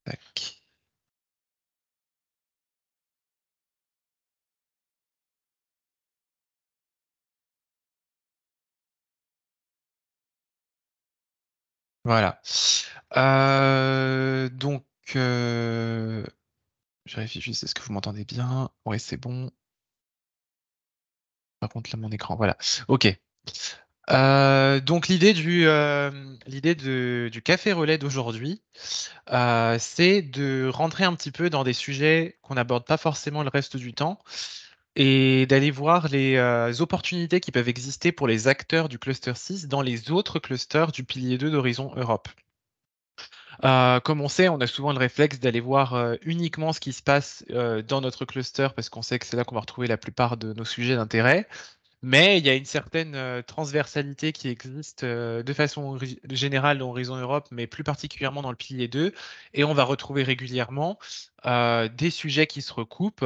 Tac. Voilà. Donc, je vérifie juste, est-ce que vous m'entendez bien? Oui, c'est bon. Par contre, là, mon écran, voilà. OK. Donc, l'idée du café relais d'aujourd'hui, c'est de rentrer un petit peu dans des sujets qu'on n'aborde pas forcément le reste du temps et d'aller voir les opportunités qui peuvent exister pour les acteurs du cluster 6 dans les autres clusters du pilier 2 d'Horizon Europe. Comme on sait, on a souvent le réflexe d'aller voir uniquement ce qui se passe dans notre cluster parce qu'on sait que c'est là qu'on va retrouver la plupart de nos sujets d'intérêt. Mais il y a une certaine transversalité qui existe de façon générale dans Horizon Europe, mais plus particulièrement dans le pilier 2. Et on va retrouver régulièrement des sujets qui se recoupent.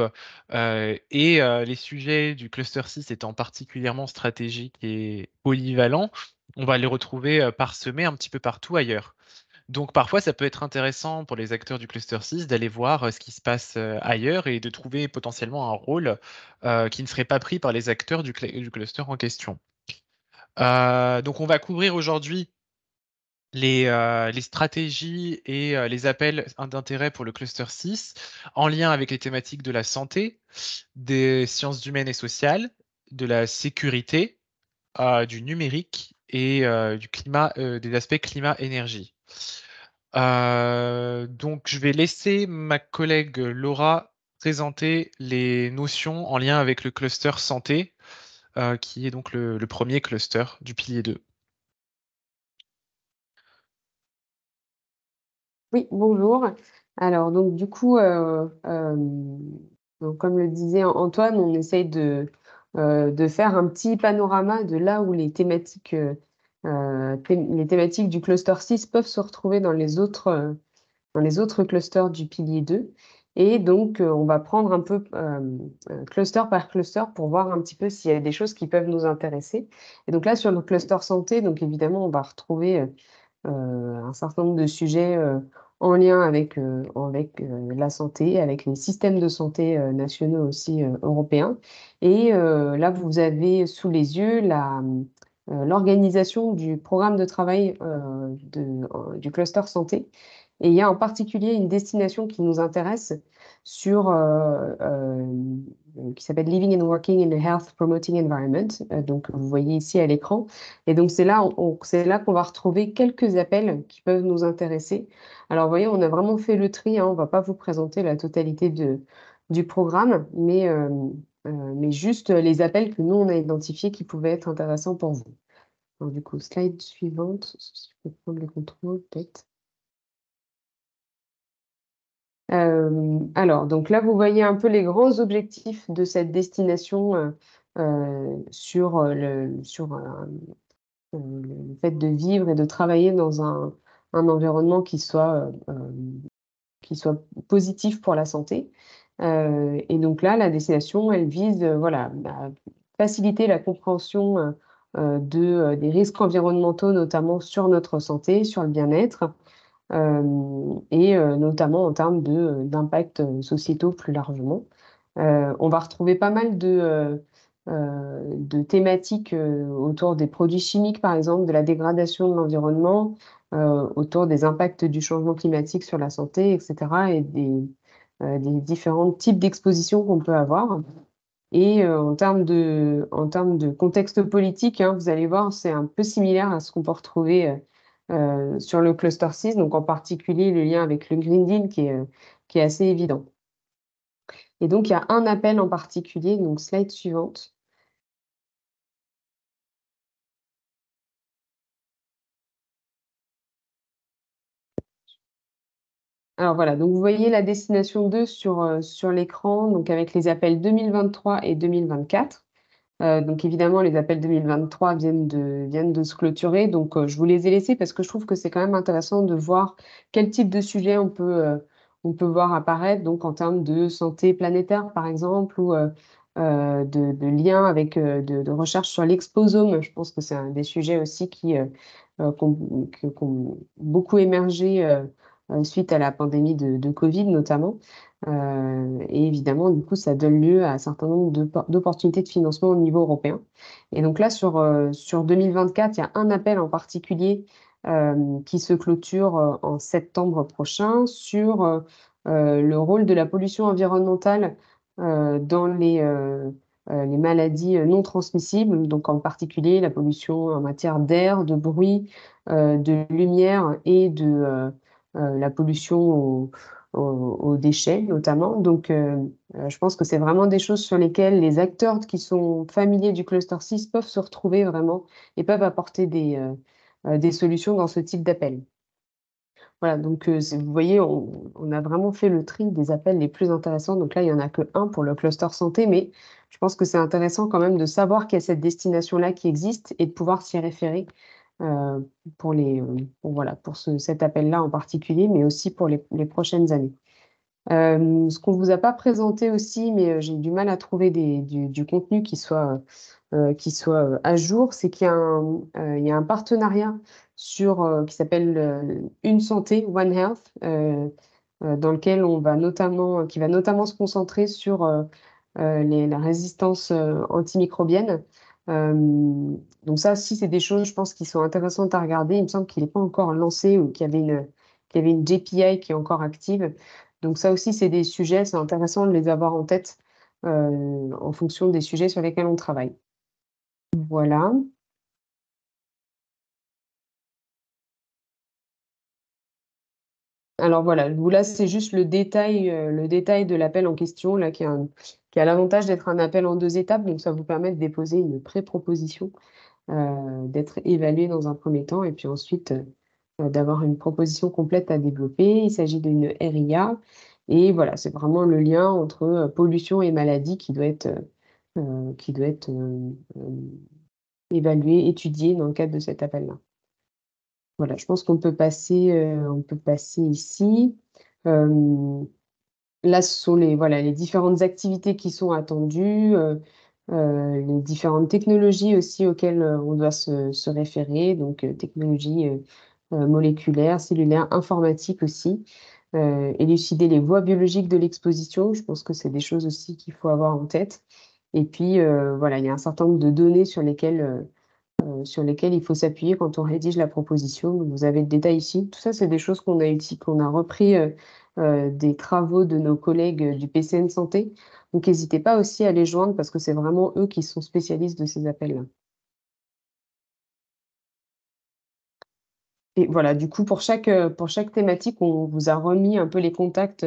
Les sujets du cluster 6 étant particulièrement stratégiques et polyvalents, on va les retrouver parsemés un petit peu partout ailleurs. Donc parfois, ça peut être intéressant pour les acteurs du cluster 6 d'aller voir ce qui se passe ailleurs et de trouver potentiellement un rôle qui ne serait pas pris par les acteurs du cluster en question. Donc on va couvrir aujourd'hui les stratégies et les appels d'intérêt pour le cluster 6 en lien avec les thématiques de la santé, des sciences humaines et sociales, de la sécurité, du numérique et du climat, des aspects climat-énergie. Donc, je vais laisser ma collègue Laura présenter les notions en lien avec le cluster santé, qui est donc le premier cluster du pilier 2. Oui, bonjour. Alors, donc, du coup, donc, comme le disait Antoine, on essaye de faire un petit panorama de là où les thématiques du cluster 6 peuvent se retrouver dans les autres clusters du pilier 2. Et donc, on va prendre un peu cluster par cluster pour voir un petit peu s'il y a des choses qui peuvent nous intéresser. Et donc là, sur le cluster santé, donc évidemment, on va retrouver un certain nombre de sujets en lien avec la santé, avec les systèmes de santé nationaux aussi européens. Et là, vous avez sous les yeux l'organisation du programme de travail du cluster santé. Et il y a en particulier une destination qui nous intéresse qui s'appelle Living and Working in a Health Promoting Environment. Donc, vous voyez ici à l'écran. Et donc, c'est là qu'on va retrouver quelques appels qui peuvent nous intéresser. Alors, vous voyez, on a vraiment fait le tri, hein. On ne va pas vous présenter la totalité du programme, mais juste les appels que nous, on a identifiés qui pouvaient être intéressants pour vous. Alors, du coup, slide suivante. Si je peux prendre le contrôle, peut-être. Alors, donc là, vous voyez un peu les grands objectifs de cette destination sur le fait de vivre et de travailler dans un environnement qui soit positif pour la santé. Et donc là, la destination, elle vise voilà, à faciliter la compréhension des risques environnementaux, notamment sur notre santé, sur le bien-être, et notamment en termes d'impact sociétaux plus largement. On va retrouver pas mal de thématiques autour des produits chimiques, par exemple, de la dégradation de l'environnement, autour des impacts du changement climatique sur la santé, etc., et des différents types d'expositions qu'on peut avoir. Et en termes de contexte politique, hein, vous allez voir, c'est un peu similaire à ce qu'on peut retrouver sur le cluster 6, donc en particulier le lien avec le Green Deal qui est assez évident. Et donc, il y a un appel en particulier, donc slide suivante. Alors voilà, donc vous voyez la destination 2 sur l'écran, donc avec les appels 2023 et 2024. Donc évidemment, les appels 2023 viennent de se clôturer, donc je vous les ai laissés parce que je trouve que c'est quand même intéressant de voir quel type de sujet on peut voir apparaître, donc en termes de santé planétaire par exemple, ou de liens avec de recherche sur l'exposome. Je pense que c'est un des sujets aussi qui ont beaucoup émergé suite à la pandémie de Covid notamment. Et évidemment, du coup, ça donne lieu à un certain nombre d'opportunités de financement au niveau européen. Et donc là, sur 2024, il y a un appel en particulier qui se clôture en septembre prochain sur le rôle de la pollution environnementale dans les maladies non transmissibles, donc en particulier la pollution en matière d'air, de bruit, de lumière et de la pollution aux déchets notamment. Donc, je pense que c'est vraiment des choses sur lesquelles les acteurs qui sont familiers du cluster 6 peuvent se retrouver vraiment et peuvent apporter des solutions dans ce type d'appel. Voilà, donc vous voyez, on a vraiment fait le tri des appels les plus intéressants. Donc là, il y en a que un pour le cluster santé, mais je pense que c'est intéressant quand même de savoir qu'il y a cette destination-là qui existe et de pouvoir s'y référer heu, voilà, pour cet appel-là en particulier, mais aussi pour les prochaines années. Ce qu'on vous a pas présenté aussi, mais j'ai du mal à trouver du contenu qui soit à jour, c'est qu'il y a il y a un partenariat qui s'appelle, Une santé, One Health, dans lequel qui va notamment se concentrer sur, la résistance, antimicrobienne. Donc ça aussi, c'est des choses, je pense, qui sont intéressantes à regarder. Il me semble qu'il est pas encore lancé ou qu'il y avait une JPI qui est encore active. Donc ça aussi, c'est des sujets, c'est intéressant de les avoir en tête, en fonction des sujets sur lesquels on travaille. Voilà. Alors voilà, là, c'est juste le détail de l'appel en question là qui a l'avantage d'être un appel en 2 étapes, donc ça vous permet de déposer une pré-proposition, d'être évalué dans un premier temps et puis ensuite, d'avoir une proposition complète à développer. Il s'agit d'une RIA et voilà, c'est vraiment le lien entre, pollution et maladie qui doit être évalué, étudié dans le cadre de cet appel-là. Voilà, je pense qu'on peut passer ici. Hem, Là, ce sont les différentes activités qui sont attendues, les différentes technologies aussi auxquelles, on doit se référer, donc technologies, moléculaires, cellulaires, informatiques aussi, élucider les voies biologiques de l'exposition. Je pense que c'est des choses aussi qu'il faut avoir en tête et puis, voilà, il y a un certain nombre de données sur lesquels il faut s'appuyer quand on rédige la proposition. Donc vous avez le détail ici. Tout ça, c'est des choses qu'on a repris, des travaux de nos collègues, du PCN Santé. Donc n'hésitez pas aussi à les joindre parce que c'est vraiment eux qui sont spécialistes de ces appels-là. Et voilà, du coup, pour chaque thématique, on vous a remis un peu les contacts,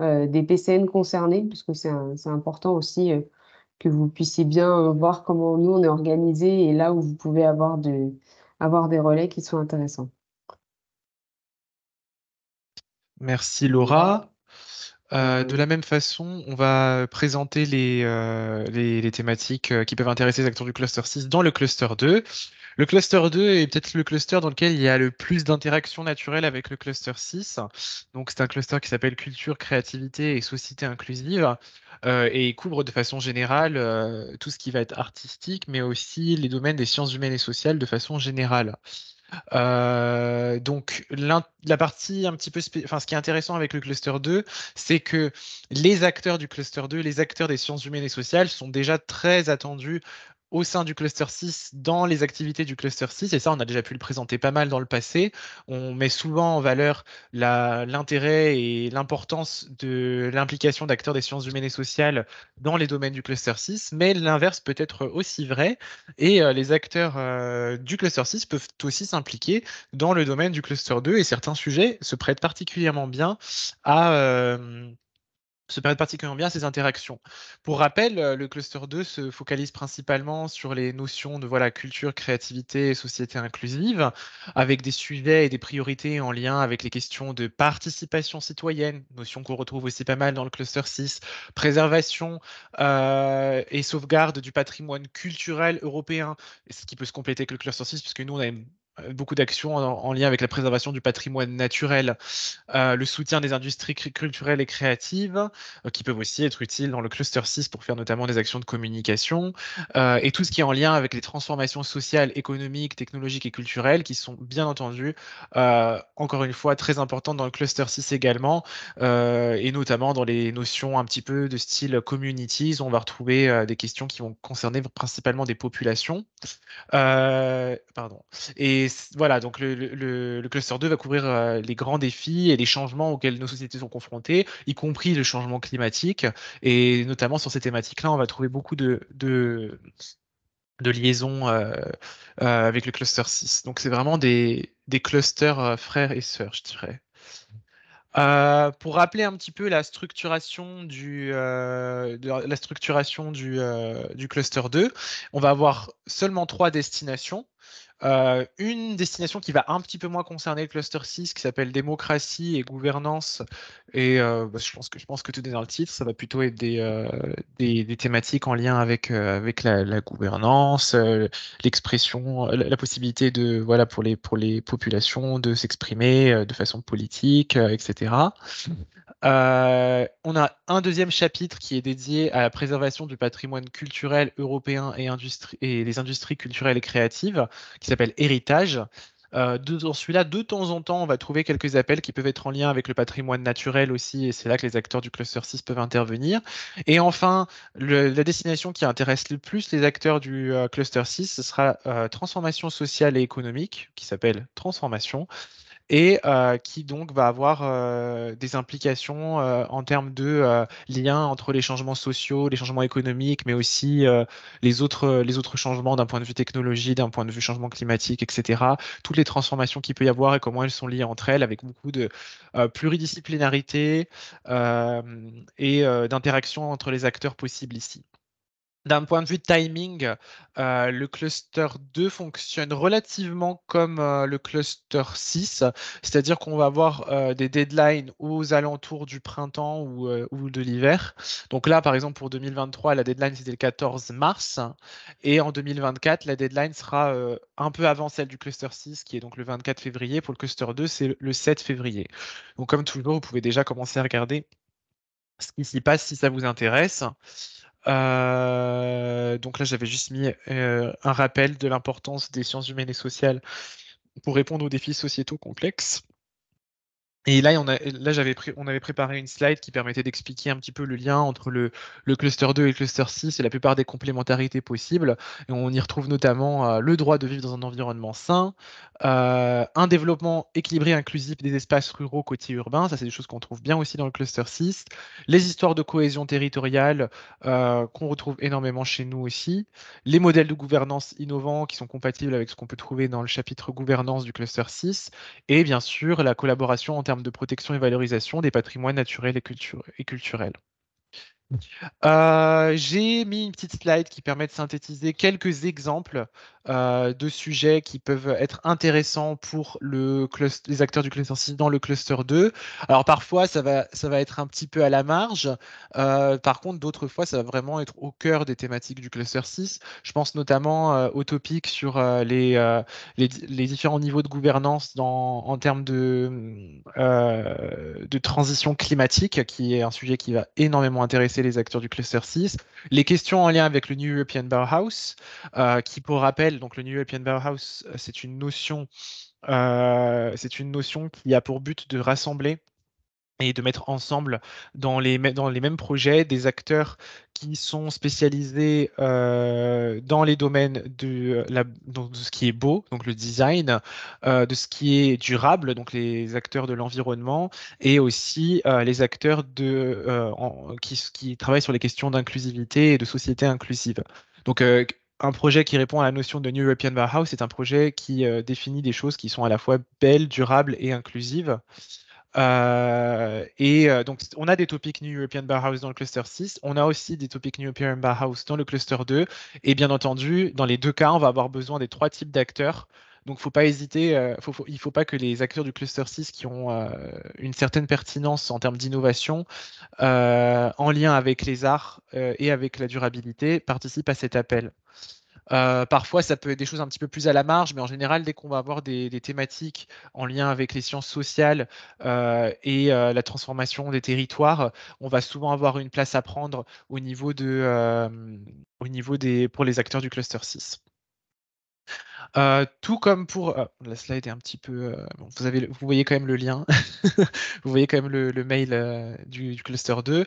des PCN concernés, parce que c'est important aussi, que vous puissiez bien, voir comment nous on est organisés et là où vous pouvez avoir des relais qui sont intéressants. Merci Laura. De la même façon, on va présenter les thématiques qui peuvent intéresser les acteurs du cluster 6 dans le cluster 2. Le cluster 2 est peut-être le cluster dans lequel il y a le plus d'interactions naturelles avec le cluster 6. Donc, c'est un cluster qui s'appelle Culture, Créativité et Société inclusive et il couvre de façon générale tout ce qui va être artistique, mais aussi les domaines des sciences humaines et sociales de façon générale. Donc la partie un petit peu, enfin ce qui est intéressant avec le cluster 2, c'est que les acteurs du cluster 2, les acteurs des sciences humaines et sociales sont déjà très attendus au sein du cluster 6 dans les activités du cluster 6 et ça on a déjà pu le présenter pas mal dans le passé. On met souvent en valeur l'intérêt et l'importance de l'implication d'acteurs des sciences humaines et sociales dans les domaines du cluster 6, mais l'inverse peut être aussi vrai et les acteurs du cluster 6 peuvent aussi s'impliquer dans le domaine du cluster 2 et certains sujets se prêtent particulièrement bien à ces interactions. Pour rappel, le cluster 2 se focalise principalement sur les notions de voilà, culture, créativité et société inclusive, avec des sujets et des priorités en lien avec les questions de participation citoyenne, notion qu'on retrouve aussi pas mal dans le cluster 6, préservation et sauvegarde du patrimoine culturel européen, ce qui peut se compléter avec le cluster 6, puisque nous, on a beaucoup d'actions en lien avec la préservation du patrimoine naturel, le soutien des industries culturelles et créatives, qui peuvent aussi être utiles dans le cluster 6 pour faire notamment des actions de communication, et tout ce qui est en lien avec les transformations sociales, économiques, technologiques et culturelles, qui sont bien entendu, encore une fois, très importantes dans le cluster 6 également, et notamment dans les notions un petit peu de style communities, où on va retrouver des questions qui vont concerner principalement des populations. Pardon. Et voilà, donc le cluster 2 va couvrir les grands défis et les changements auxquels nos sociétés sont confrontées, y compris le changement climatique. Et notamment sur ces thématiques-là, on va trouver beaucoup de liaisons avec le cluster 6. Donc c'est vraiment des clusters frères et sœurs, je dirais. Pour rappeler un petit peu la structuration du cluster 2, on va avoir seulement trois destinations. Une destination qui va un petit peu moins concerner le cluster 6, qui s'appelle démocratie et gouvernance. Et bah, je pense que tout est dans le titre, ça va plutôt être des thématiques en lien avec la gouvernance, l'expression, la possibilité de, voilà, pour les populations de s'exprimer de façon politique, etc. On a un deuxième chapitre qui est dédié à la préservation du patrimoine culturel européen et les industries culturelles et créatives, qui s'appelle Héritage. Dans celui-là, de temps en temps, on va trouver quelques appels qui peuvent être en lien avec le patrimoine naturel aussi, et c'est là que les acteurs du cluster 6 peuvent intervenir. Et enfin, la destination qui intéresse le plus les acteurs du cluster 6, ce sera transformation sociale et économique, qui s'appelle Transformation, et qui donc va avoir des implications en termes de lien entre les changements sociaux, les changements économiques, mais aussi les autres changements d'un point de vue technologie, d'un point de vue changement climatique, etc. Toutes les transformations qu'il peut y avoir et comment elles sont liées entre elles, avec beaucoup de pluridisciplinarité euh, et d'interaction entre les acteurs possibles ici. D'un point de vue de timing, le cluster 2 fonctionne relativement comme le cluster 6, c'est-à-dire qu'on va avoir des deadlines aux alentours du printemps ou de l'hiver. Donc là, par exemple, pour 2023, la deadline c'était le 14 mars, et en 2024, la deadline sera un peu avant celle du cluster 6, qui est donc le 24 février. Pour le cluster 2, c'est le 7 février. Donc comme toujours, vous pouvez déjà commencer à regarder ce qui s'y passe si ça vous intéresse. Donc là, j'avais juste mis un rappel de l'importance des sciences humaines et sociales pour répondre aux défis sociétaux complexes. Et là, on avait préparé une slide qui permettait d'expliquer un petit peu le lien entre le cluster 2 et le cluster 6 et la plupart des complémentarités possibles. Et on y retrouve notamment le droit de vivre dans un environnement sain, un développement équilibré et inclusif des espaces ruraux côtiers urbains, ça c'est des choses qu'on trouve bien aussi dans le cluster 6, les histoires de cohésion territoriale qu'on retrouve énormément chez nous aussi, les modèles de gouvernance innovants qui sont compatibles avec ce qu'on peut trouver dans le chapitre gouvernance du cluster 6, et bien sûr la collaboration en termes de protection et valorisation des patrimoines naturels et culturels. J'ai mis une petite slide qui permet de synthétiser quelques exemples de sujets qui peuvent être intéressants pour les acteurs du cluster 6 dans le cluster 2. Alors parfois, ça va être un petit peu à la marge. Par contre, d'autres fois, ça va vraiment être au cœur des thématiques du cluster 6. Je pense notamment au topic sur les différents niveaux de gouvernance en termes de transition climatique, qui est un sujet qui va énormément intéresser les acteurs du cluster 6. Les questions en lien avec le New European Bauhaus, qui pour rappel, donc le New European Bauhaus, c'est une notion qui a pour but de rassembler et de mettre ensemble dans les mêmes projets des acteurs qui sont spécialisés dans les domaines donc de ce qui est beau, donc le design, de ce qui est durable, donc les acteurs de l'environnement, et aussi les acteurs qui travaillent sur les questions d'inclusivité et de société inclusive. Donc, un projet qui répond à la notion de New European Bauhaus, c'est un projet qui définit des choses qui sont à la fois belles, durables et inclusives. Donc, on a des topics New European Bauhaus dans le cluster 6, on a aussi des topics New European Bauhaus dans le cluster 2, et bien entendu, dans les deux cas, on va avoir besoin des trois types d'acteurs. Donc, faut pas hésiter, il faut pas que les acteurs du cluster 6 qui ont une certaine pertinence en termes d'innovation, en lien avec les arts et avec la durabilité, participent à cet appel. Parfois, ça peut être des choses un petit peu plus à la marge, mais en général, dès qu'on va avoir des thématiques en lien avec les sciences sociales et la transformation des territoires, on va souvent avoir une place à prendre pour les acteurs du cluster 6. Tout comme pour la slide est un petit peu bon, vous voyez quand même le lien, vous voyez quand même le mail du cluster 2.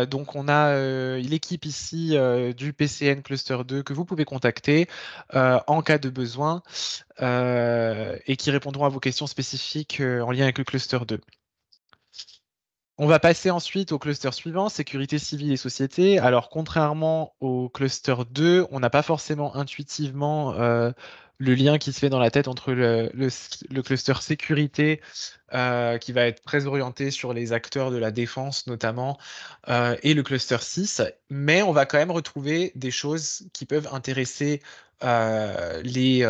Donc on a l'équipe ici du PCN cluster 2 que vous pouvez contacter en cas de besoin et qui répondront à vos questions spécifiques en lien avec le cluster 2. On va passer ensuite au cluster suivant, sécurité civile et société. Alors, contrairement au cluster 2, on n'a pas forcément intuitivement le lien qui se fait dans la tête entre le cluster sécurité, qui va être très orienté sur les acteurs de la défense notamment, et le cluster 6. Mais on va quand même retrouver des choses qui peuvent intéresser les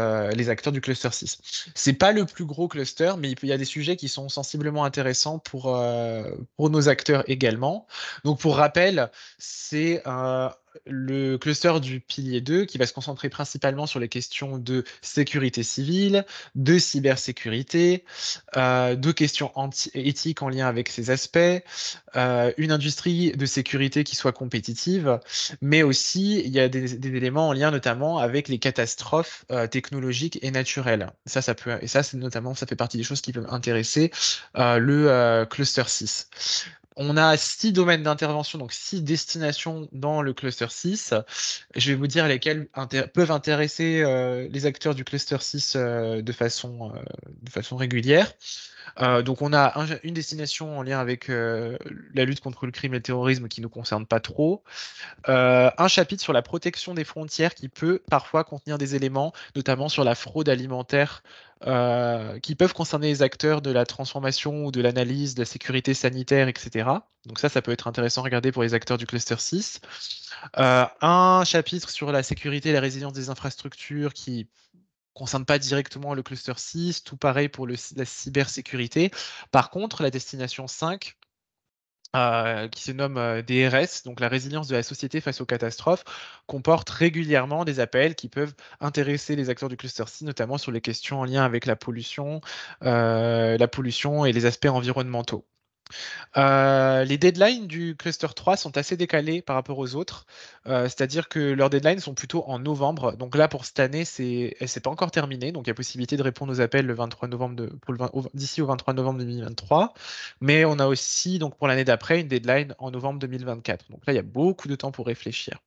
acteurs du cluster 6. C'est pas le plus gros cluster, mais il y a des sujets qui sont sensiblement intéressants pour nos acteurs également. Donc pour rappel, c'est le cluster du pilier 2 qui va se concentrer principalement sur les questions de sécurité civile, de cybersécurité, de questions éthiques en lien avec ces aspects, une industrie de sécurité qui soit compétitive, mais aussi il y a des éléments en lien notamment avec les catastrophes technologiques et naturelles. Et ça, c'est notamment, ça fait partie des choses qui peuvent intéresser le cluster 6. On a 6 domaines d'intervention, donc 6 destinations dans le cluster 6. Je vais vous dire lesquelles peuvent intéresser les acteurs du cluster 6 de façon régulière. Donc on a une destination en lien avec la lutte contre le crime et le terrorisme qui ne nous concerne pas trop. Un chapitre sur la protection des frontières qui peut parfois contenir des éléments, notamment sur la fraude alimentaire, qui peuvent concerner les acteurs de la transformation ou de l'analyse, de la sécurité sanitaire, etc. Donc ça peut être intéressant à regarder pour les acteurs du cluster 6. Un chapitre sur la sécurité et la résilience des infrastructures qui concerne pas directement le cluster 6, tout pareil pour la cybersécurité. Par contre, la destination 5, qui se nomme DRS, donc la résilience de la société face aux catastrophes, comporte régulièrement des appels qui peuvent intéresser les acteurs du cluster 6, notamment sur les questions en lien avec la pollution et les aspects environnementaux. Les deadlines du cluster 3 sont assez décalés par rapport aux autres, c'est-à-dire que leurs deadlines sont plutôt en novembre. Donc là, pour cette année, c'est pas encore terminé, donc il y a possibilité de répondre aux appels le 23 novembre d'ici au 23 novembre 2023. Mais on a aussi, donc pour l'année d'après, une deadline en novembre 2024. Donc là, il y a beaucoup de temps pour réfléchir.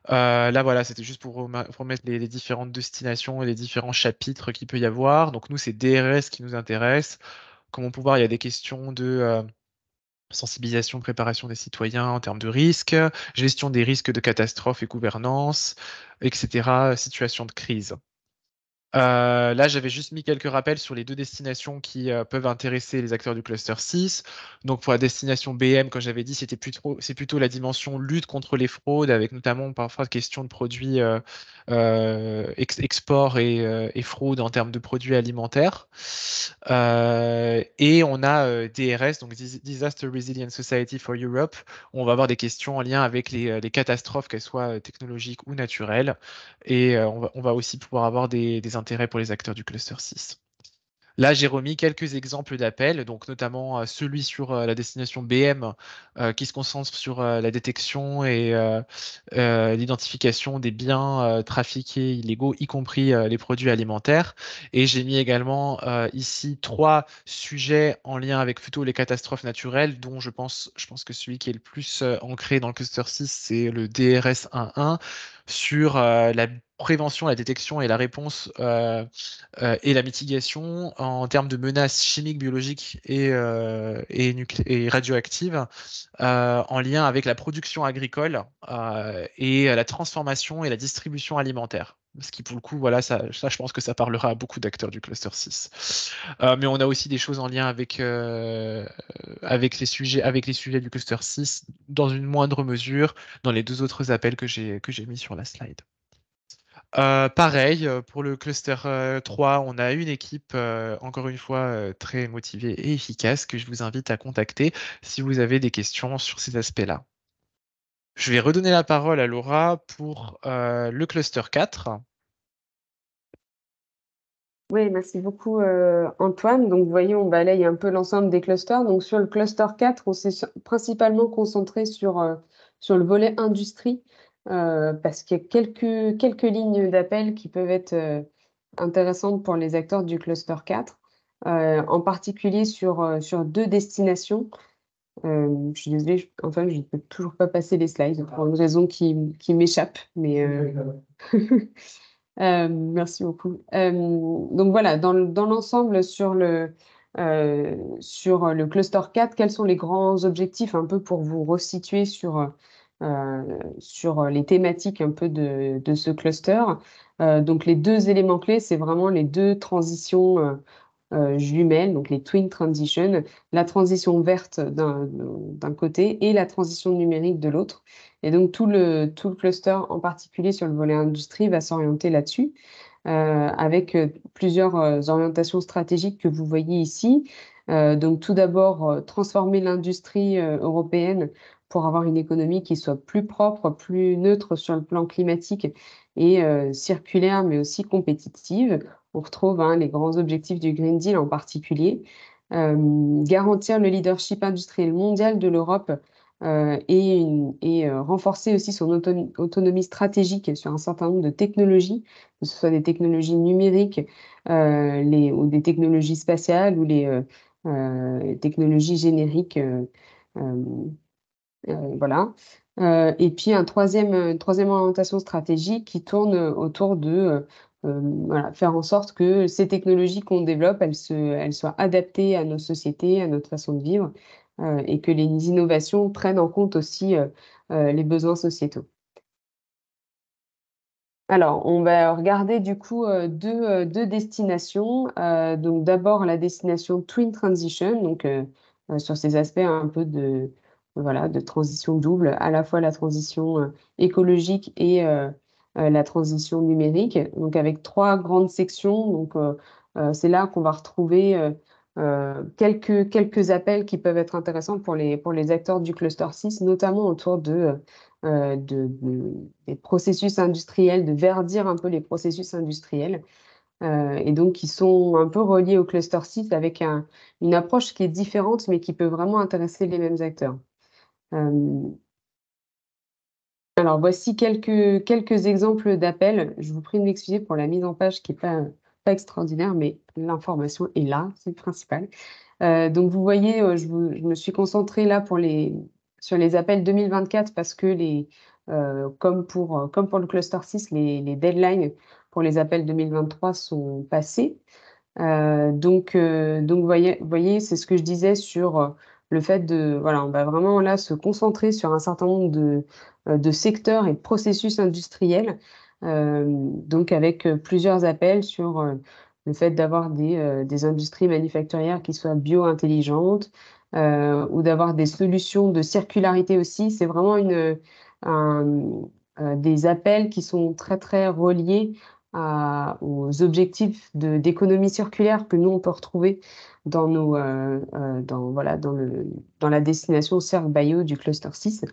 Là, voilà, c'était juste pour remettre les différentes destinations et les différents chapitres qu'il peut y avoir. Donc nous, c'est DRS qui nous intéresse. Comme on peut voir, il y a des questions de sensibilisation, préparation des citoyens en termes de risques, gestion des risques de catastrophes et gouvernance, etc., situation de crise. Là, j'avais juste mis quelques rappels sur les deux destinations qui peuvent intéresser les acteurs du cluster 6. Donc, pour la destination BM, comme j'avais dit, c'est plutôt la dimension lutte contre les fraudes, avec notamment parfois question de produits export et fraude en termes de produits alimentaires. Et on a DRS, donc Disaster Resilient Society for Europe. Où on va avoir des questions en lien avec les catastrophes, qu'elles soient technologiques ou naturelles. Et on va aussi pouvoir avoir des intérêts pour les acteurs du cluster 6. Là, j'ai remis quelques exemples d'appels, donc notamment celui sur la destination BM qui se concentre sur la détection et l'identification des biens trafiqués illégaux, y compris les produits alimentaires. Et j'ai mis également ici 3 sujets en lien avec plutôt les catastrophes naturelles, dont je pense que celui qui est le plus ancré dans le cluster 6, c'est le DRS 1.1 sur la prévention, la détection et la réponse et la mitigation en termes de menaces chimiques, biologiques et radioactives en lien avec la production agricole et la transformation et la distribution alimentaire. Ce qui, pour le coup, voilà, je pense que ça parlera à beaucoup d'acteurs du cluster 6. Mais on a aussi des choses en lien avec les sujets du cluster 6 dans une moindre mesure dans les deux autres appels que j'ai mis sur la slide. Pareil, pour le cluster 3, on a une équipe, encore une fois, très motivée et efficace que je vous invite à contacter si vous avez des questions sur ces aspects-là. Je vais redonner la parole à Laura pour le cluster 4. Oui, merci beaucoup Antoine. Donc, vous voyez, on balaye un peu l'ensemble des clusters. Donc, sur le cluster 4, on s'est principalement concentré sur le volet industrie parce qu'il y a quelques lignes d'appel qui peuvent être intéressantes pour les acteurs du cluster 4, en particulier sur deux destinations. Je suis désolée, enfin, je ne peux toujours pas passer les slides pour une raison qui m'échappe, mais merci beaucoup. Donc voilà, dans l'ensemble, sur le cluster 4, quels sont les grands objectifs un peu pour vous resituer sur les thématiques un peu de ce cluster? Donc les deux éléments clés, c'est vraiment les deux transitions jumelles, donc les twin transitions, la transition verte d'un côté et la transition numérique de l'autre. Et donc tout le cluster, en particulier sur le volet industrie, va s'orienter là-dessus, avec plusieurs orientations stratégiques que vous voyez ici. Donc tout d'abord, transformer l'industrie européenne pour avoir une économie qui soit plus propre, plus neutre sur le plan climatique et circulaire, mais aussi compétitive. On retrouve les grands objectifs du Green Deal en particulier. Garantir le leadership industriel mondial de l'Europe et renforcer aussi son autonomie stratégique sur un certain nombre de technologies, que ce soit des technologies numériques ou des technologies spatiales ou les technologies génériques. Euh, voilà. Et puis une troisième orientation stratégique qui tourne autour de voilà, faire en sorte que ces technologies qu'on développe, elles soient adaptées à nos sociétés, à notre façon de vivre, et que les innovations prennent en compte aussi les besoins sociétaux. Alors, on va regarder du coup deux destinations. Donc, d'abord la destination Twin Transition, donc sur ces aspects un peu voilà, de transition double, à la fois la transition écologique et la transition numérique. Donc, avec trois grandes sections. Donc, c'est là qu'on va retrouver quelques appels qui peuvent être intéressants pour les acteurs du cluster 6, notamment autour des processus industriels, de verdir un peu les processus industriels, et donc qui sont un peu reliés au cluster 6 avec une approche qui est différente, mais qui peut vraiment intéresser les mêmes acteurs. Euh, alors, voici quelques exemples d'appels. Je vous prie de m'excuser pour la mise en page qui n'est pas extraordinaire, mais l'information est là, c'est le principal. Donc, vous voyez, je me suis concentrée là sur les appels 2024 parce que comme pour le cluster 6, les deadlines pour les appels 2023 sont passés. Donc vous voyez, c'est ce que je disais sur le fait voilà, on va vraiment là se concentrer sur un certain nombre de secteurs et de processus industriels, donc avec plusieurs appels sur le fait d'avoir des industries manufacturières qui soient bio-intelligentes, ou d'avoir des solutions de circularité aussi. C'est vraiment un- des appels qui sont très, très reliés aux objectifs d'économie circulaire que nous, on peut retrouver voilà, dans la destination Cercle Bio du cluster 6,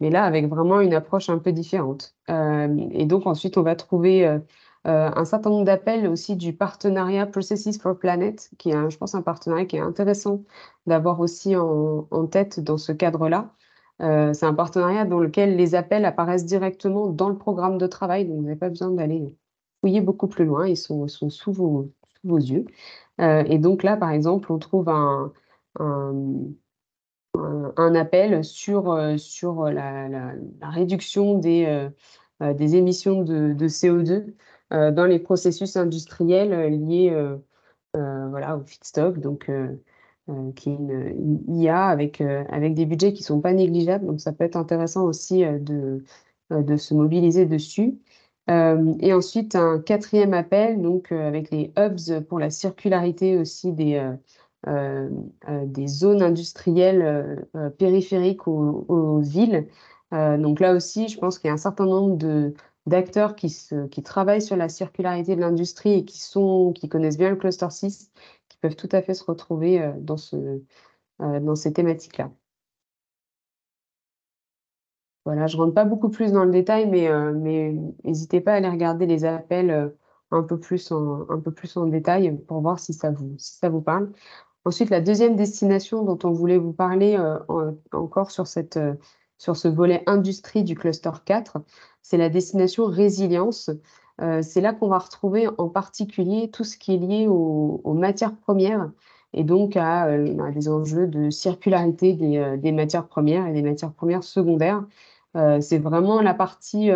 mais là, avec vraiment une approche un peu différente. Et donc, ensuite, on va trouver un certain nombre d'appels aussi du partenariat Processes for Planet, qui est, je pense, un partenariat qui est intéressant d'avoir aussi en tête dans ce cadre-là. C'est un partenariat dans lequel les appels apparaissent directement dans le programme de travail, donc vous n'avez pas besoin d'aller fouiller beaucoup plus loin, ils sont sous vos yeux. Et donc là, par exemple, on trouve un, un appel sur la réduction des émissions de CO2 dans les processus industriels liés voilà, au feedstock, donc qui est une IA avec des budgets qui ne sont pas négligeables. Donc ça peut être intéressant aussi de se mobiliser dessus. Et ensuite, un quatrième appel, donc avec les hubs pour la circularité aussi euh, des zones industrielles périphériques aux villes. Donc là aussi, je pense qu'il y a un certain nombre d'acteurs qui travaillent sur la circularité de l'industrie et qui connaissent bien le cluster 6, qui peuvent tout à fait se retrouver dans ces thématiques-là. Voilà, je rentre pas beaucoup plus dans le détail, mais n'hésitez pas à aller regarder les appels un peu plus en détail pour voir si ça vous parle. Ensuite, la deuxième destination dont on voulait vous parler encore sur ce volet industrie du cluster 4, c'est la destination résilience. C'est là qu'on va retrouver en particulier tout ce qui est lié aux matières premières et donc à des enjeux de circularité des matières premières et des matières premières secondaires. C'est vraiment la partie,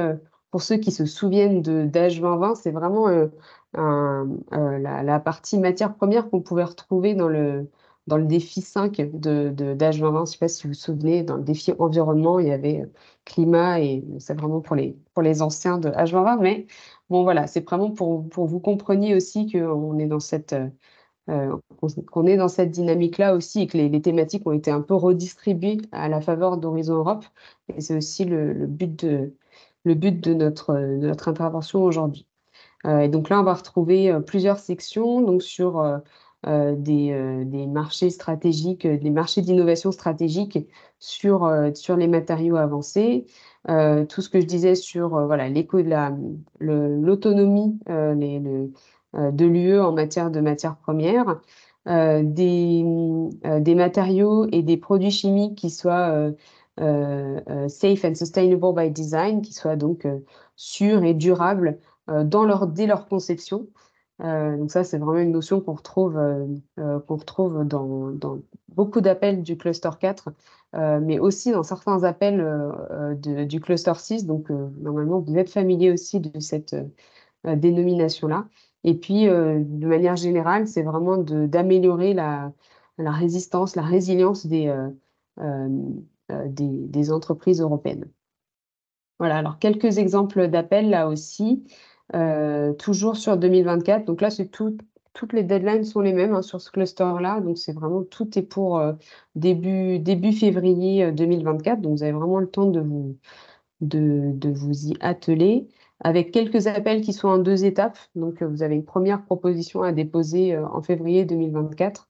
pour ceux qui se souviennent d'H 2020, c'est vraiment la partie matière première qu'on pouvait retrouver dans le défi 5 d'H 2020. Je ne sais pas si vous vous souvenez, dans le défi environnement, il y avait climat et c'est vraiment pour les anciens de H 2020. Mais bon, voilà, c'est vraiment pour vous compreniez aussi qu'on est dans qu'on est dans cette dynamique-là aussi et que les thématiques ont été un peu redistribuées à la faveur d'Horizon Europe. Et c'est aussi le but de notre intervention aujourd'hui. Et donc là, on va retrouver plusieurs sections donc sur des marchés stratégiques, des marchés d'innovation stratégique sur les matériaux avancés. Tout ce que je disais sur voilà, l'autonomie de l'UE en matière de matières premières, des matériaux et des produits chimiques qui soient safe and sustainable by design, qui soient donc sûrs et durables dès leur conception. Donc ça, c'est vraiment une notion qu'on retrouve dans beaucoup d'appels du cluster 4, mais aussi dans certains appels du cluster 6. Donc normalement, vous êtes familier aussi de cette dénomination-là. Et puis, de manière générale, c'est vraiment d'améliorer la résistance, la résilience euh, des entreprises européennes. Voilà, alors quelques exemples d'appels là aussi, toujours sur 2024. Donc là, toutes les deadlines sont les mêmes hein, sur ce cluster-là. Donc c'est vraiment, tout est pour début février 2024. Donc vous avez vraiment le temps de vous y atteler, avec quelques appels qui sont en deux étapes. Donc vous avez une première proposition à déposer en février 2024.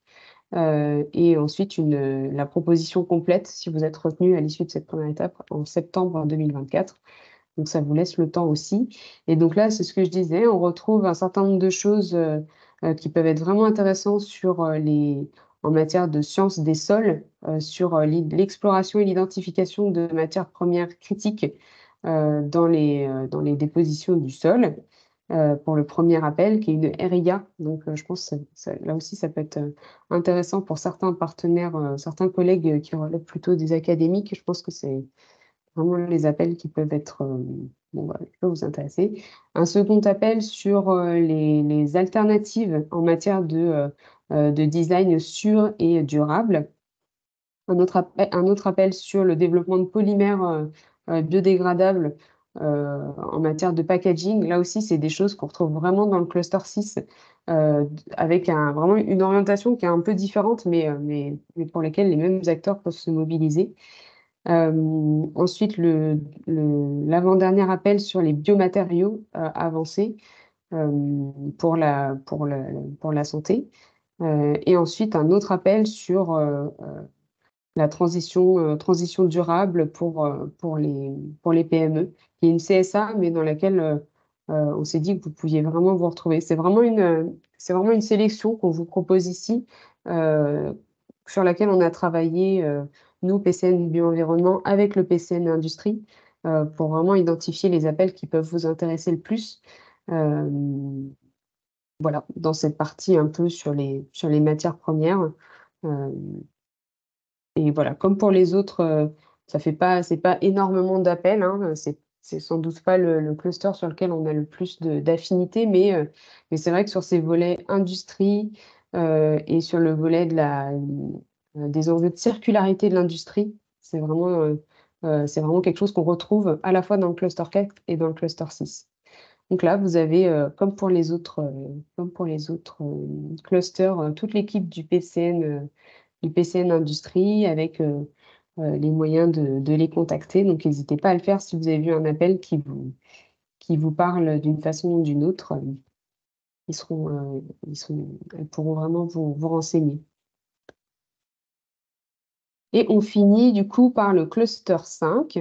Et ensuite la proposition complète, si vous êtes retenu à l'issue de cette première étape, en septembre 2024. Donc, ça vous laisse le temps aussi. Et donc là, c'est ce que je disais, on retrouve un certain nombre de choses qui peuvent être vraiment intéressantes en matière de sciences des sols, sur l'exploration et l'identification de matières premières critiques dans les dépositions du sol. Pour le premier appel, qui est une RIA. Donc, je pense que là aussi, ça peut être intéressant pour certains partenaires, certains collègues qui relèvent plutôt des académiques. Je pense que c'est vraiment les appels qui peuvent être, bon, voilà, qui peuvent vous intéresser. Un second appel sur les alternatives en matière de design sûr et durable. Un autre appel sur le développement de polymères biodégradables en matière de packaging. Là aussi, c'est des choses qu'on retrouve vraiment dans le cluster 6, avec vraiment une orientation qui est un peu différente, mais pour lesquelles les mêmes acteurs peuvent se mobiliser. Ensuite, l'avant-dernier appel sur les biomatériaux avancés pour la santé. Et ensuite, un autre appel sur la transition durable pour les PME, qui est une CSA, mais dans laquelle on s'est dit que vous pouviez vraiment vous retrouver. C'est vraiment une sélection qu'on vous propose ici, euh, sur laquelle on a travaillé, nous, PCN Bioenvironnement, avec le PCN Industrie, pour vraiment identifier les appels qui peuvent vous intéresser le plus. Euh, voilà, dans cette partie un peu sur les matières premières. Euh, et voilà, comme pour les autres, c'est pas énormément d'appels, hein, c'est sans doute pas le cluster sur lequel on a le plus d'affinité, mais c'est vrai que sur ces volets industrie et sur le volet des enjeux de circularité de l'industrie, c'est vraiment quelque chose qu'on retrouve à la fois dans le cluster 4 et dans le cluster 6. Donc là, vous avez, comme pour les autres clusters, toute l'équipe du PCN Industrie avec les moyens de les contacter. Donc, n'hésitez pas à le faire si vous avez vu un appel qui vous parle d'une façon ou d'une autre. Elles pourront vraiment vous renseigner. Et on finit du coup par le cluster 5,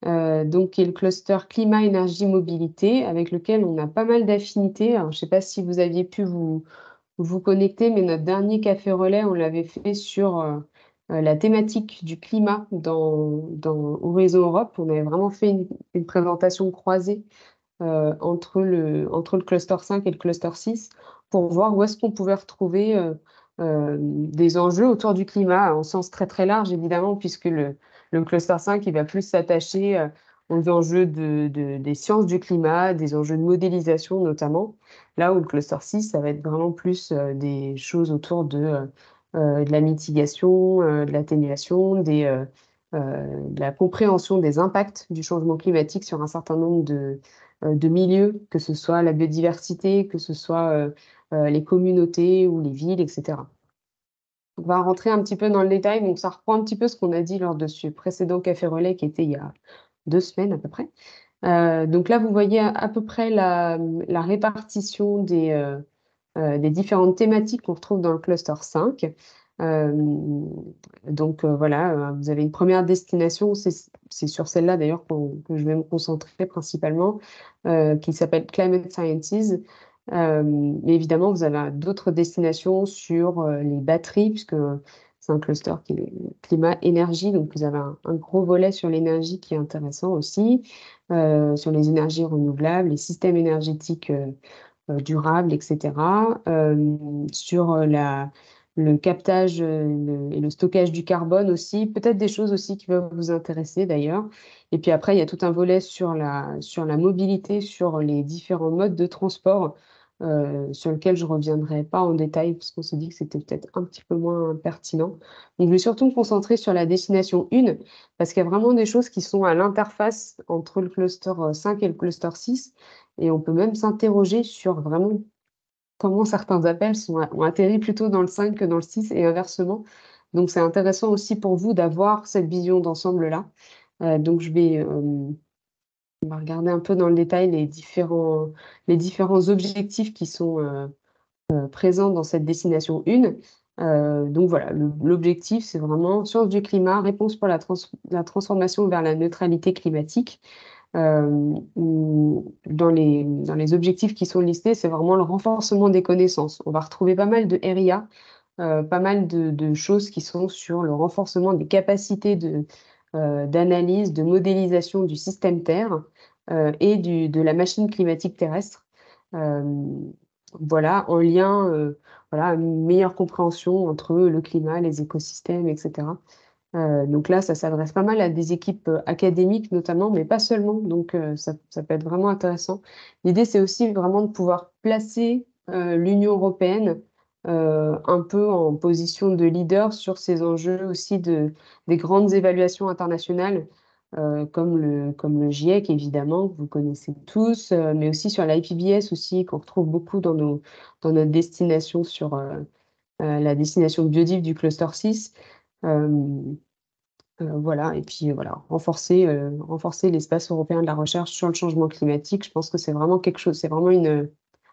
donc qui est le cluster climat, énergie, mobilité, avec lequel on a pas mal d'affinités. Alors, je ne sais pas si vous aviez pu vous connecter, mais notre dernier café relais, on l'avait fait sur la thématique du climat au réseau Europe. On avait vraiment fait une présentation croisée entre le cluster 5 et le cluster 6 pour voir où est-ce qu'on pouvait retrouver des enjeux autour du climat, en sens très très large évidemment, puisque le cluster 5 il va plus s'attacher aux enjeux des sciences du climat, des enjeux de modélisation notamment, là où le cluster 6 ça va être vraiment plus des choses autour de la mitigation, de l'atténuation, de la compréhension des impacts du changement climatique sur un certain nombre de milieux, que ce soit la biodiversité, que ce soit les communautés ou les villes, etc. On va rentrer un petit peu dans le détail, donc ça reprend un petit peu ce qu'on a dit lors de ce précédent café relais qui était il y a 2 semaines à peu près. Donc là, vous voyez à peu près la répartition des différentes thématiques qu'on retrouve dans le cluster 5. Euh, donc voilà, vous avez une première destination, c'est sur celle-là d'ailleurs que je vais me concentrer principalement, qui s'appelle Climate Sciences. Mais évidemment, vous avez d'autres destinations sur les batteries, puisque c'est un cluster qui est climat-énergie, donc vous avez un gros volet sur l'énergie qui est intéressant aussi, sur les énergies renouvelables, les systèmes énergétiques durables, etc. Sur le captage et le stockage du carbone aussi, peut-être des choses aussi qui peuvent vous intéresser d'ailleurs. Et puis après, il y a tout un volet sur la mobilité, sur les différents modes de transport, sur lequel je ne reviendrai pas en détail parce qu'on s'est dit que c'était peut-être un petit peu moins pertinent. Donc, je vais surtout me concentrer sur la destination 1 parce qu'il y a vraiment des choses qui sont à l'interface entre le cluster 5 et le cluster 6. Et on peut même s'interroger sur vraiment comment certains appels ont atterri plutôt dans le 5 que dans le 6 et inversement. Donc, c'est intéressant aussi pour vous d'avoir cette vision d'ensemble-là. Donc, on va regarder un peu dans le détail les différents objectifs qui sont présents dans cette destination 1. Donc voilà, l'objectif, c'est vraiment sciences du climat, réponse pour la transformation vers la neutralité climatique. Dans les objectifs qui sont listés, c'est vraiment le renforcement des connaissances. On va retrouver pas mal de RIA, pas mal de choses qui sont sur le renforcement des capacités d'analyse, de modélisation du système Terre et de la machine climatique terrestre. Euh, voilà, en lien, voilà, une meilleure compréhension entre le climat, les écosystèmes, etc. Donc là, ça s'adresse pas mal à des équipes académiques notamment, mais pas seulement. Donc ça peut être vraiment intéressant. L'idée, c'est aussi vraiment de pouvoir placer l'Union européenne un peu en position de leader sur ces enjeux aussi des grandes évaluations internationales, comme le GIEC, évidemment, que vous connaissez tous, mais aussi sur l'IPBES aussi, qu'on retrouve beaucoup dans notre destination sur la destination biodive du cluster 6. Euh, voilà, et puis voilà, renforcer l'espace européen de la recherche sur le changement climatique. Je pense que c'est vraiment quelque chose, c'est vraiment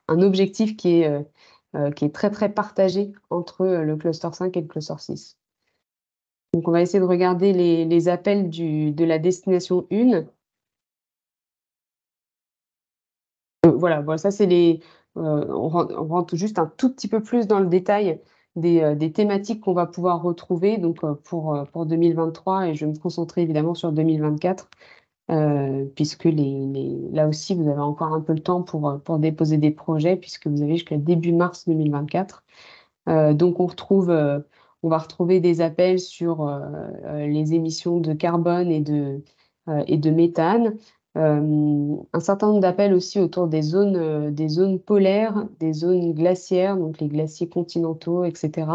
un objectif qui est très très partagé entre le cluster 5 et le cluster 6. Donc on va essayer de regarder les appels de la destination 1. Voilà, ça c'est on rentre juste un tout petit peu plus dans le détail des thématiques qu'on va pouvoir retrouver donc, pour 2023 et je vais me concentrer évidemment sur 2024. Puisque là aussi, vous avez encore un peu le temps pour déposer des projets, puisque vous avez jusqu'à début mars 2024. Donc, on va retrouver des appels sur les émissions de carbone et de méthane. Un certain nombre d'appels aussi autour des zones polaires, des zones glaciaires, donc les glaciers continentaux, etc.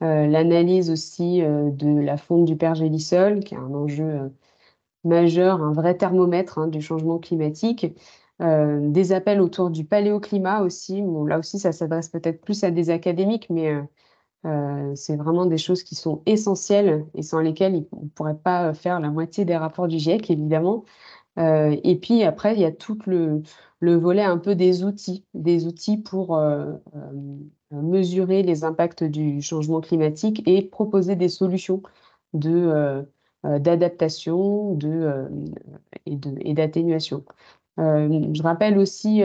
L'analyse aussi de la fonte du pergélisol, qui est un enjeu majeur, un vrai thermomètre du changement climatique. Des appels autour du paléoclimat aussi. Bon, là aussi, ça s'adresse peut-être plus à des académiques, mais c'est vraiment des choses qui sont essentielles et sans lesquelles on ne pourrait pas faire la moitié des rapports du GIEC, évidemment. Et puis après, il y a tout le volet un peu des outils pour mesurer les impacts du changement climatique et proposer des solutions de d'adaptation et d'atténuation. Je rappelle aussi,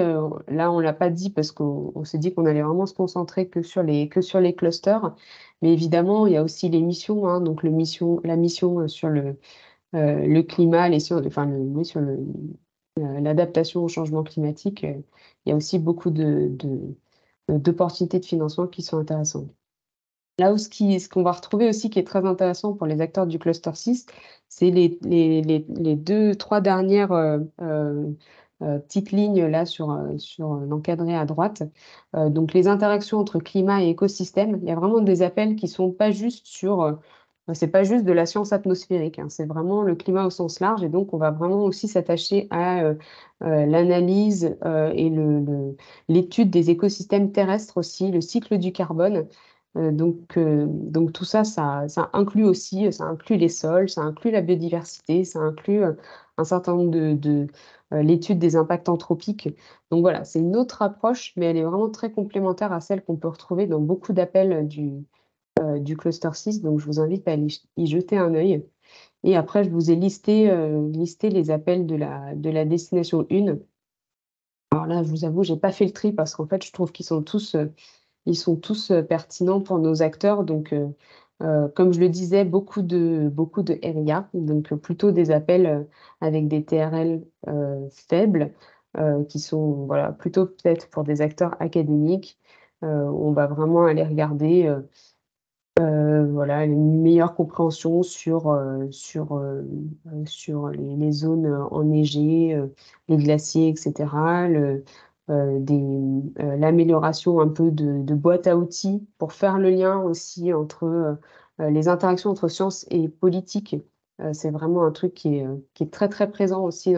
là on l'a pas dit parce qu'on s'est dit qu'on allait vraiment se concentrer que sur les clusters, mais évidemment il y a aussi les missions, hein, donc la mission sur le climat, enfin oui, sur l'adaptation au changement climatique, il y a aussi beaucoup d'opportunités de financement qui sont intéressantes. Là où ce qu'on va retrouver aussi qui est très intéressant pour les acteurs du cluster 6, c'est les 2-3 dernières, petites lignes là sur l'encadré à droite. Donc les interactions entre climat et écosystème, il y a vraiment des appels qui sont pas juste c'est pas juste de la science atmosphérique, hein, c'est vraiment le climat au sens large et donc on va vraiment aussi s'attacher à, l'analyse, et l'étude des écosystèmes terrestres aussi, le cycle du carbone. Donc tout ça, ça inclut aussi, ça inclut les sols, ça inclut la biodiversité, ça inclut, un certain nombre l'étude des impacts anthropiques. Donc voilà, c'est une autre approche, mais elle est vraiment très complémentaire à celle qu'on peut retrouver dans beaucoup d'appels du cluster 6, donc je vous invite à y jeter un œil. Et après, je vous ai listé les appels de la destination 1. Alors là, je vous avoue, j'ai pas fait le tri parce qu'en fait, je trouve qu'ils sont tous, pertinents pour nos acteurs. Donc, comme je le disais, beaucoup de RIA, donc plutôt des appels, avec des TRL, faibles, qui sont, voilà, plutôt peut-être pour des acteurs académiques. On va vraiment aller regarder, voilà, une meilleure compréhension sur les zones, enneigées, les glaciers et cetera. L'amélioration un peu de boîte à outils pour faire le lien aussi entre, les interactions entre sciences et politique. C'est vraiment un truc qui est très, très présent aussi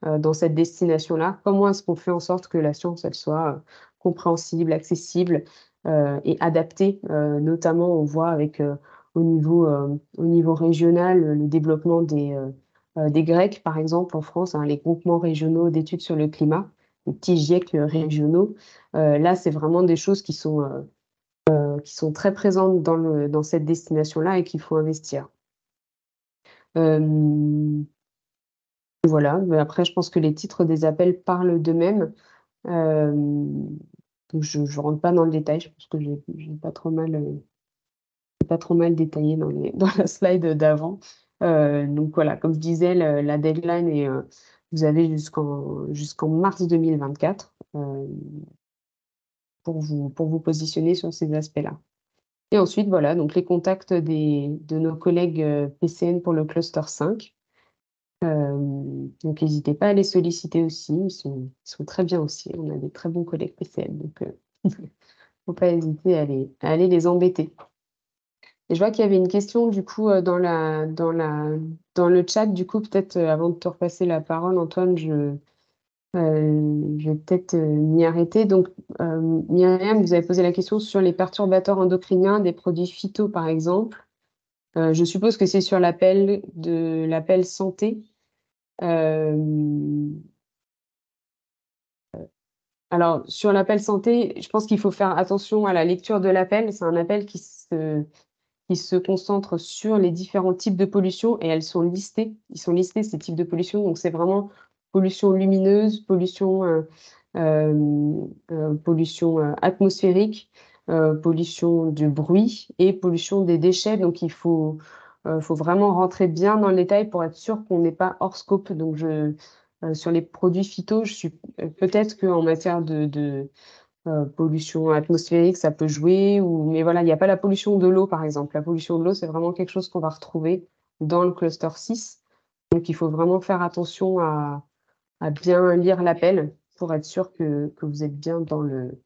dans cette destination-là. Comment est-ce qu'on fait en sorte que la science, elle soit, compréhensible, accessible, et adaptée? Notamment, on voit avec, au niveau régional, le développement des GREC, par exemple, en France, hein, les groupements régionaux d'études sur le climat, les petits GIEC régionaux. Là, c'est vraiment des choses qui sont très présentes dans cette destination-là et qu'il faut investir. Voilà, mais après je pense que les titres des appels parlent d'eux-mêmes. Donc je rentre pas dans le détail, je pense que j'ai pas trop mal détaillé dans la slide d'avant. Donc voilà, comme je disais, la deadline est, vous avez jusqu'en mars 2024, pour vous positionner sur ces aspects-là. Et ensuite, voilà, donc les contacts de nos collègues, PCN pour le cluster 5. Donc n'hésitez pas à les solliciter aussi, ils sont très bien aussi. On a des très bons collègues PCN, donc faut pas hésiter à aller les embêter. Et je vois qu'il y avait une question du coup, dans le chat. Du coup, peut-être, avant de te repasser la parole, Antoine, je vais peut-être, m'y arrêter. Donc, Myriam, vous avez posé la question sur les perturbateurs endocriniens des produits phyto, par exemple. Je suppose que c'est sur l'appel santé. Alors, sur l'appel santé, je pense qu'il faut faire attention à la lecture de l'appel. C'est un appel qui se concentre sur les différents types de pollution et elles sont listées. Ils sont listés, ces types de pollution. Donc, c'est vraiment pollution lumineuse, pollution atmosphérique, pollution du bruit et pollution des déchets. Donc, il faut vraiment rentrer bien dans le détail pour être sûr qu'on n'est pas hors scope. Donc, sur les produits phyto, je suis peut-être qu'en matière de pollution atmosphérique, ça peut jouer, mais voilà, il n'y a pas la pollution de l'eau, par exemple. La pollution de l'eau, c'est vraiment quelque chose qu'on va retrouver dans le cluster 6. Donc, il faut vraiment faire attention à bien lire l'appel pour être sûr que vous êtes bien dans le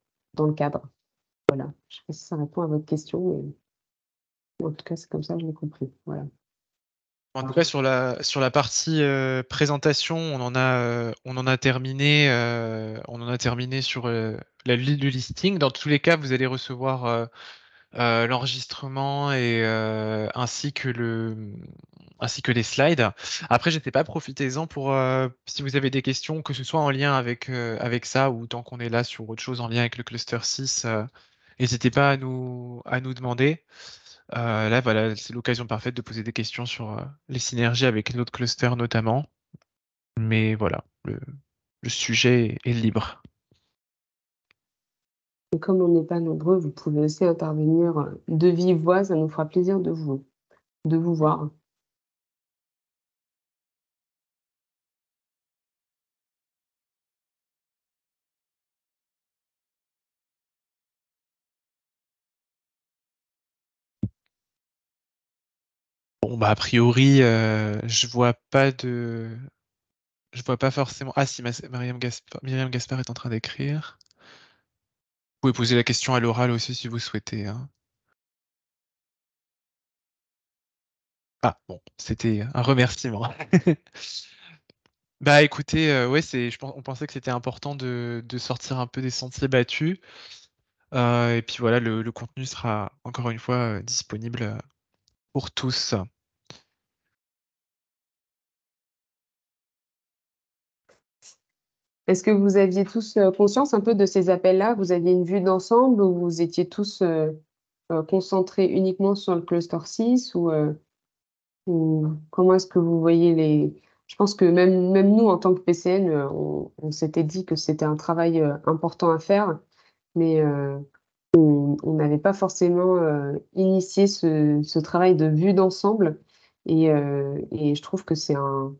cadre. Voilà. Je ne sais pas si ça répond à votre question, mais en tout cas, c'est comme ça que je l'ai compris. Voilà. En tout cas, sur la partie présentation, on en a terminé sur le listing. Dans tous les cas, vous allez recevoir l'enregistrement ainsi que les slides. Après, je ne sais pas, profitez-en pour si vous avez des questions, que ce soit en lien avec ça ou tant qu'on est là sur autre chose en lien avec le cluster 6, n'hésitez pas à nous demander. Là, voilà, c'est l'occasion parfaite de poser des questions sur les synergies avec l'autre cluster notamment. Mais voilà, le sujet est libre. Et comme on n'est pas nombreux, vous pouvez aussi intervenir, de vive voix, ça nous fera plaisir de vous voir. Bon, bah, a priori, je vois pas forcément. Ah si, Myriam Gaspard est en train d'écrire. Vous pouvez poser la question à l'oral aussi si vous souhaitez, hein. Ah bon, c'était un remerciement. Bah écoutez, ouais, on pensait que c'était important de sortir un peu des sentiers battus. Et puis voilà, le contenu sera encore une fois disponible pour tous. Est-ce que vous aviez tous, conscience un peu de ces appels-là? Vous aviez une vue d'ensemble ou vous étiez tous, concentrés uniquement sur le cluster 6 ou comment est-ce que vous voyez les je pense que même nous en tant que PCN, on s'était dit que c'était un travail, important à faire, mais on n'avait pas forcément, initié ce travail de vue d'ensemble et je trouve que c'est un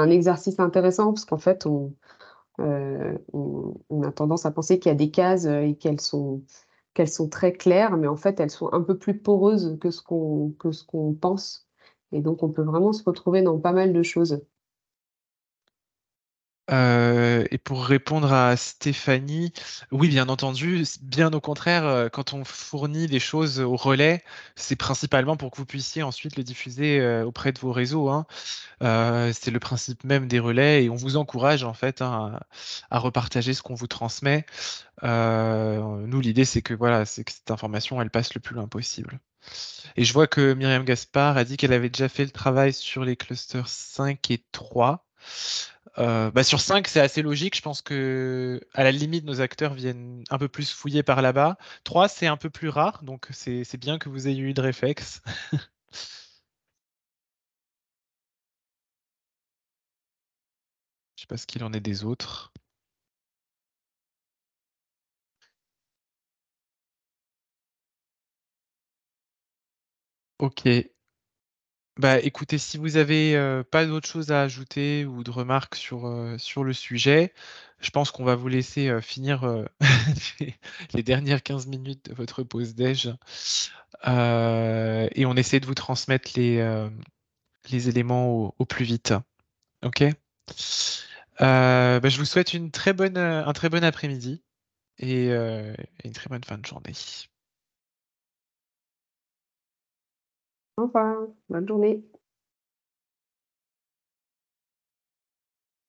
exercice intéressant parce qu'en fait on a tendance à penser qu'il y a des cases, et qu'elles sont très claires, mais en fait, elles sont un peu plus poreuses que ce qu'on pense et donc on peut vraiment se retrouver dans pas mal de choses. Et pour répondre à Stéphanie, oui, bien entendu, bien au contraire, quand on fournit des choses au relais, c'est principalement pour que vous puissiez ensuite les diffuser auprès de vos réseaux, hein. C'est le principe même des relais et on vous encourage en fait, hein, à repartager ce qu'on vous transmet. Nous, l'idée, c'est que voilà, c'est que cette information, elle passe le plus loin possible. Et je vois que Myriam Gaspard a dit qu'elle avait déjà fait le travail sur les clusters 5 et 3. Bah sur 5, c'est assez logique. Je pense que, à la limite, nos acteurs viennent un peu plus fouiller par là-bas. 3, c'est un peu plus rare, donc c'est bien que vous ayez eu de réflexe. Je sais pas ce qu'il en est des autres. Ok. Bah écoutez, si vous avez pas d'autres choses à ajouter ou de remarques sur le sujet, je pense qu'on va vous laisser finir les, les dernières 15 minutes de votre pause déj. Et on essaie de vous transmettre les éléments au plus vite. Ok? Bah, je vous souhaite un très bon après-midi et une très bonne fin de journée. Au revoir, bonne journée.